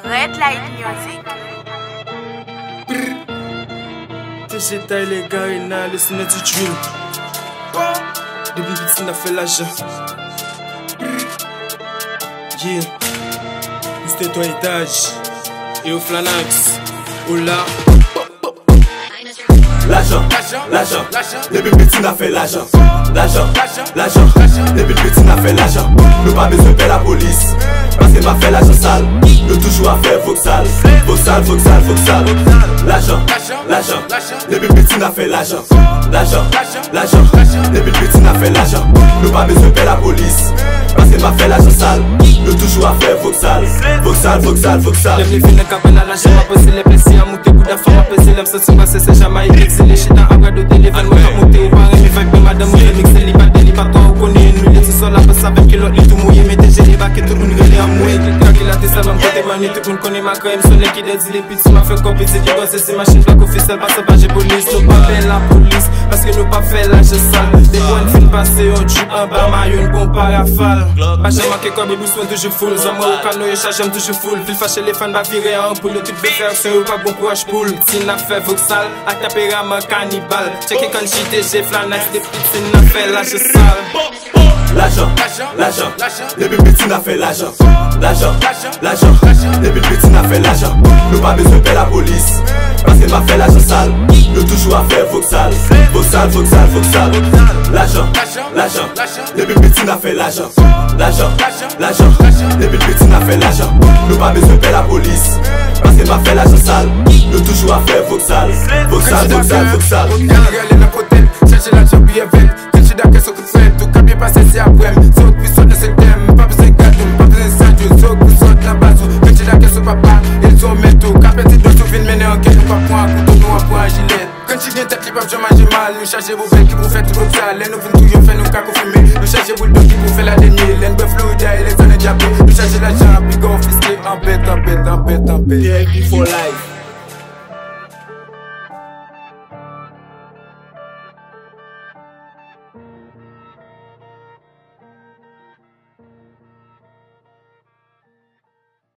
Red Light Music. TG taille les gars, et n'a laissé notre tuile. Depuis petit, on a fait l'argent. Yeah. C'était toi étage. Et au Flanax. Oh là. L'argent, l'argent, depuis petit on a fait l'argent. L'argent, l'argent, depuis petit on a fait l'argent. Nous pas besoin de faire la police, parce que m'a fait l'argent sale. Nous toujours à faire voxal, voxal, voxal, voxal. L'argent, l'argent, depuis petit on a fait l'argent. L'argent, l'argent, depuis petit on a fait l'argent. Nous pas besoin de faire la police, parce que m'a fait l'argent sale. Nous toujours à faire voxal, voxal, voxal, voxal. Lève les filles dans cabane à l'argent, m'a posé les blessés à monter, coup d'affaires m'a pesé, l'aime ça c'est c'est jamais c'est les chiens à bras de téléphone, moi pas monter au pareil, mais fait que madame, moi mix les pas délibatoire, on connaît une minute, c'est sur la passe avec l'autre, il tout mouillé, mais déjà les bacs et tout le monde relé à mouiller. Quand il a tes salons, côté mani, tout le monde connaît ma crème, son équipe dit les petits, m'a fait copier, c'est du gosse, c'est machine, black officiel, passe pas, j'ai police, nous pas faire la police, parce que nous pas faire la sale. Des bonnes filles passées, on tue un bar, maillot, une bombe parafale. Pas jamais manqué comme les bousons, toujours full, ça moi au canot, et charge, j'aime toujours full. Fil fâché, les fans, va virer en poule, le type de faire, c'est pas bon courage poule. Si n'a fait voxal, à taper à ma cannibale. Checker quand j'ai Flanax, des petites, n'a fait la sale. L'argent, l'argent, depuis petit on a fait l'argent. L'argent, l'argent, depuis petit on a fait l'argent. Nous pas besoin de faire la police, parce que m'a fait l'argent sale. Nous toujours à faire voxal, voxal, voxal, voxal. L'argent, l'argent, depuis petit on a fait l'argent. L'argent, l'argent, depuis petit on a fait l'argent. Nous pas besoin de faire la police, parce que m'a fait l'argent sale. Nous toujours à faire voxal, voxal, voxal, voxal. Chercher la job bien vite, chercher d'accord sur tout fait, tout cas bien passé c'est après. Sauf que ça ne se t'aime, pas besoin de gâteau, pas besoin de sadio, sauf que ça la base, chercher d'accord sur papa, ils ont mis tout, quand petit doigt, tu viens mener en quête, nous pas point un couteau, nous un point un gilet. Quand tu viens tête, les papes, je mange mal, nous chercher vos belles qui vous fait tout ça, les nous venons toujours faire nos cas confirmés, nous chercher vos deux qui vous fait la dernière, les bœufs Florida et les années diablo, nous chercher l'argent, puis go fisclé, en bête, en bête, en bête, en bête. DIP for life.